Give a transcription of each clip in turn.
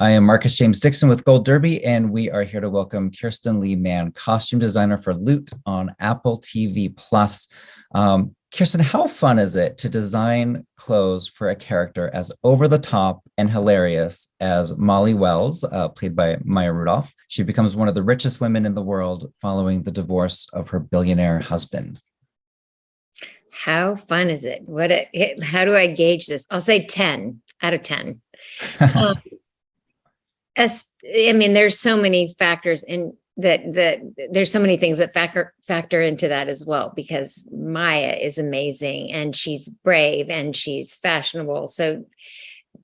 I am Marcus James Dixon with Gold Derby, and we are here to welcome Kirston Leigh Mann, costume designer for Loot on Apple TV Plus. Kirston, how fun is it to design clothes for a character as over the top and hilarious as Molly Wells, played by Maya Rudolph? She becomes one of the richest women in the world following the divorce of her billionaire husband. How fun is it? How do I gauge this? I'll say 10 out of 10. There's so many factors in that there's so many things that factor into that as well, because Maya is amazing and she's brave and she's fashionable. So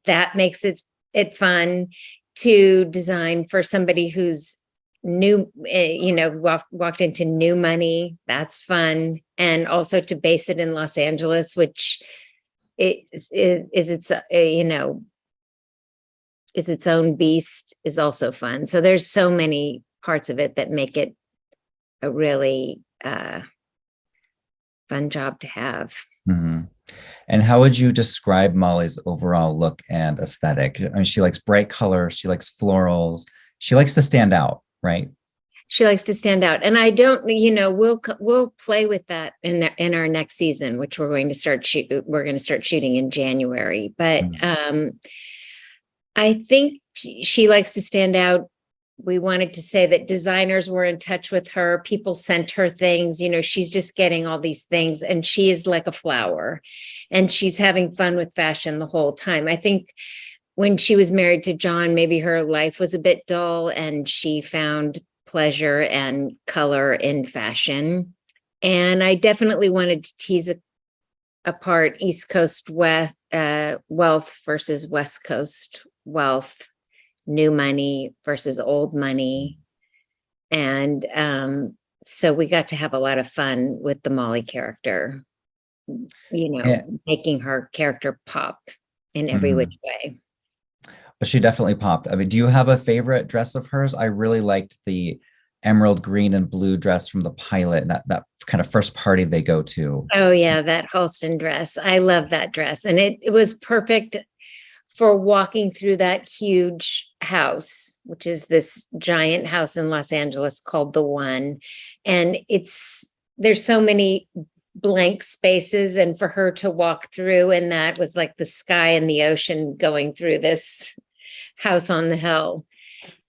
that makes it fun to design for somebody who's new, walked into new money. That's fun. And also to base it in Los Angeles, which is its own beast, is also fun. So there's so many parts of it that make it a really fun job to have. Mm-hmm. And how would you describe Molly's overall look and aesthetic? I mean, she likes bright colors, she likes florals, she likes to stand out, right? She likes to stand out. And I don't, we'll play with that in our next season, which we're going to start shooting in January. But I think she likes to stand out. We wanted to say that designers were in touch with her. People sent her things. She's just getting all these things, and she is like a flower, and she's having fun with fashion the whole time. I think when she was married to John, maybe her life was a bit dull, and she found pleasure and color in fashion. And I definitely wanted to tease apart East Coast wealth versus West Coast wealth, new money versus old money. And so we got to have a lot of fun with the Molly character, making her character pop in every which way. But she definitely popped. I mean, do you have a favorite dress of hers? I really liked the emerald green and blue dress from the pilot, and that kind of first party they go to. Oh yeah, that Halston dress. I love that dress. And it was perfect for walking through that huge house, which is this giant house in Los Angeles called The One. And there's so many blank spaces, and for her to walk through, and that was like the sky and the ocean going through this house on the hill.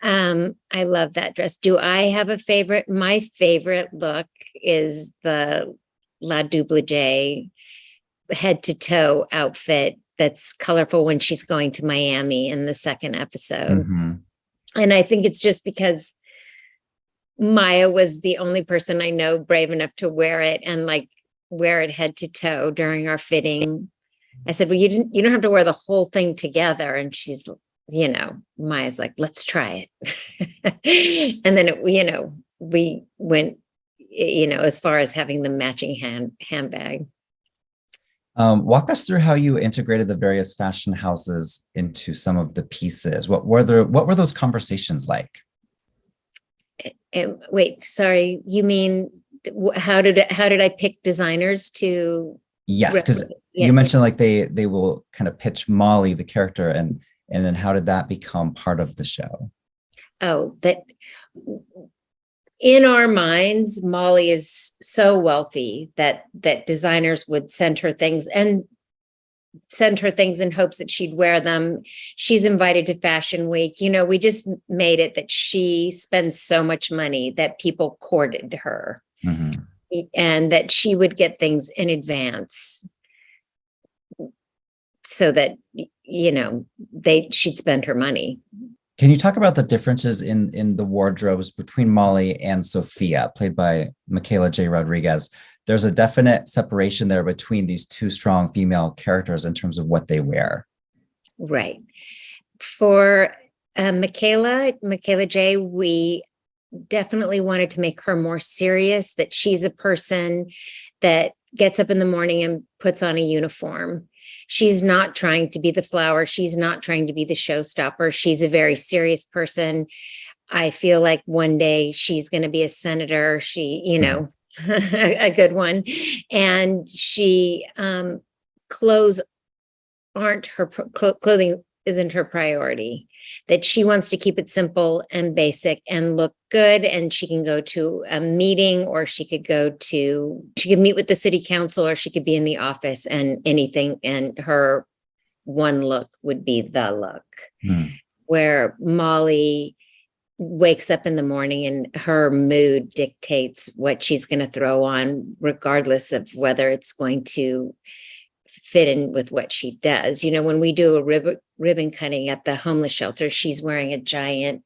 I love that dress. Do I have a favorite? My favorite look is the La Double head to toe outfit that's colorful when she's going to Miami in the second episode. And I think it's just because Maya was the only person I know brave enough to wear it and wear it head to toe during our fitting. I said, well, you don't have to wear the whole thing together. And she's, Maya's like, let's try it. And then we went, as far as having the matching handbag. Walk us through how you integrated the various fashion houses into some of the pieces. What were those conversations like? Wait, sorry, you mean how did I pick designers to? Yes, because you mentioned they will kind of pitch Molly, the character, and then how did that become part of the show? Oh, that in our minds, Molly is so wealthy that designers would send her things in hopes that she'd wear them. She's invited to Fashion Week. We just made it that she spends so much money that people courted her, and that she would get things in advance so that, she'd spend her money. Can you talk about the differences in the wardrobes between Molly and Sophia, played by Michaela J. Rodriguez? There's a definite separation there between these two strong female characters in terms of what they wear. Right. For Michaela J., we definitely wanted to make her more serious, that she's a person that gets up in the morning and puts on a uniform. She's not trying to be the flower. She's not trying to be the showstopper. She's a very serious person. I feel like one day she's going to be a senator. She, a good one. And she, clothing isn't her priority, that she wants to keep it simple and basic and look good. And she can go to a meeting, or she could meet with the city council, or she could be in the office and anything. And her one look would be the look. Where Molly wakes up in the morning and her mood dictates what she's going to throw on, regardless of whether it's going to fit in with what she does. When we do a ribbon cutting at the homeless shelter, she's wearing a giant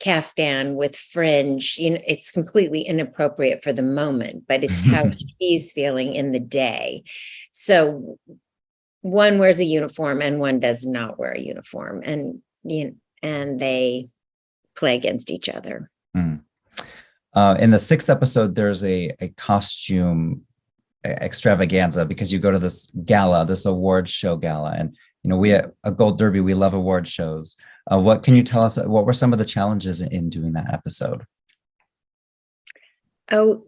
caftan with fringe. It's completely inappropriate for the moment, but it's how she's feeling in the day. So one wears a uniform and one does not wear a uniform, and they play against each other. In the 6th episode, there's a costume extravaganza, because you go to this gala, this award show gala, and we at a Gold Derby, we love award shows. What can you tell us? What were some of the challenges in doing that episode? Oh,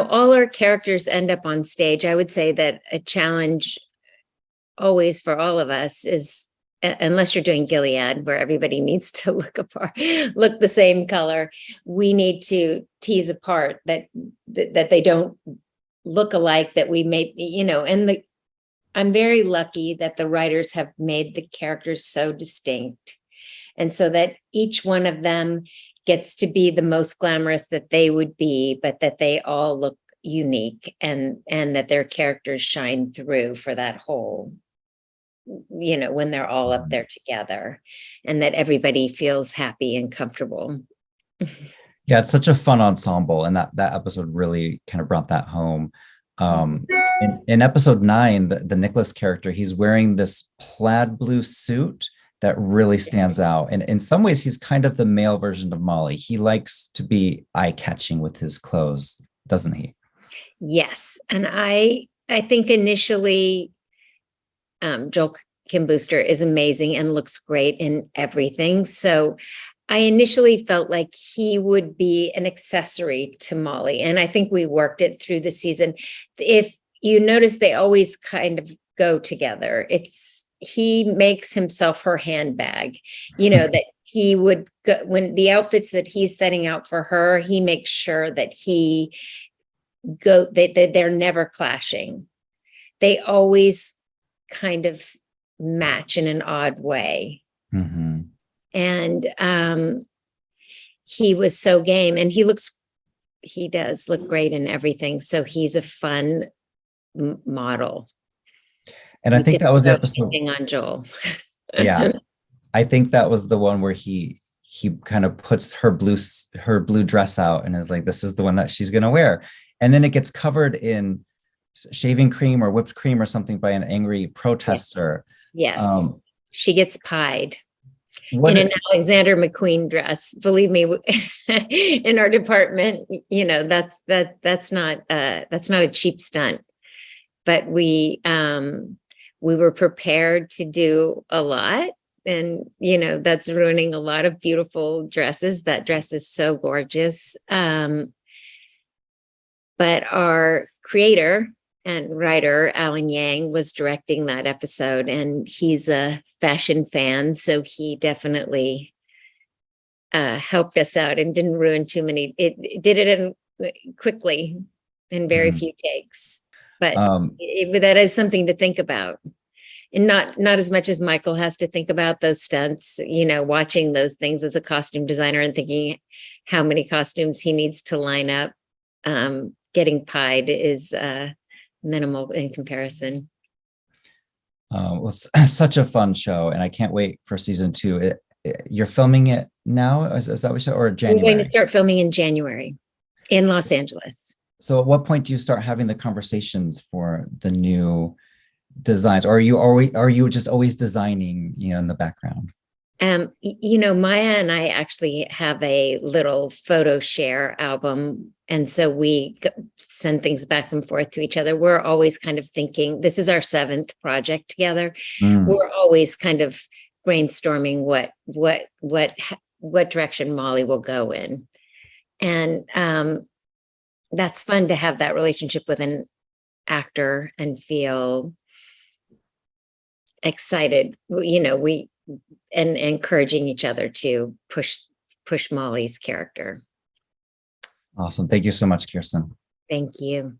all our characters end up on stage. I would say that a challenge always for all of us is, unless you're doing Gilead, where everybody needs to look the same color, we need to tease apart that they don't look alike, that we may, and I'm very lucky that the writers have made the characters so distinct. And so that each one of them gets to be the most glamorous that they would be, but that they all look unique, and that their characters shine through for that whole, when they're all up there together, and that everybody feels happy and comfortable. Yeah, it's such a fun ensemble, and that episode really kind of brought that home. In episode 9, the Nicholas character, he's wearing this plaid blue suit that really stands out. And in some ways, he's kind of the male version of Molly. He likes to be eye-catching with his clothes, doesn't he? Yes. And I think initially, Joel Kim Booster is amazing and looks great in everything. So I initially felt like he would be an accessory to Molly. And I think we worked it through the season. If you notice, they always kind of go together. He makes himself her handbag, that he would go, when the outfits that he's setting out for her, he makes sure that they're never clashing. They always kind of match in an odd way. Mm-hmm. And he was so game, and he does look great in everything. So he's a fun model. And I think that was the episode on Joel. Yeah, I think that was the one where he kind of puts her blue dress out and is like, this is the one that she's going to wear. And then it gets covered in shaving cream or whipped cream or something by an angry protester. Yes. She gets pied in an Alexander McQueen dress. Believe me, in our department, that's not a cheap stunt. But we were prepared to do a lot, and that's ruining a lot of beautiful dresses. That dress is so gorgeous. But our creator and writer, Alan Yang, was directing that episode, and he's a fashion fan. So he definitely helped us out and didn't ruin too many. It did it quickly in very few takes. But that is something to think about. And not as much as Michael has to think about those stunts, watching those things as a costume designer and thinking how many costumes he needs to line up. Getting pied is minimal in comparison. Well, it's such a fun show, and I can't wait for season 2. You're filming it now? Is that what you said, or January? We're going to start filming in January in Los Angeles. So at what point do you start having the conversations for the new designs, or are you just always designing, in the background? Maya and I actually have a little photo share album. And so we send things back and forth to each other. We're always kind of thinking, this is our 7th project together. We're always kind of brainstorming what direction Molly will go in. And that's fun to have that relationship with an actor and feel excited. and encouraging each other to push Molly's character. Awesome. Thank you so much, Kirston. Thank you.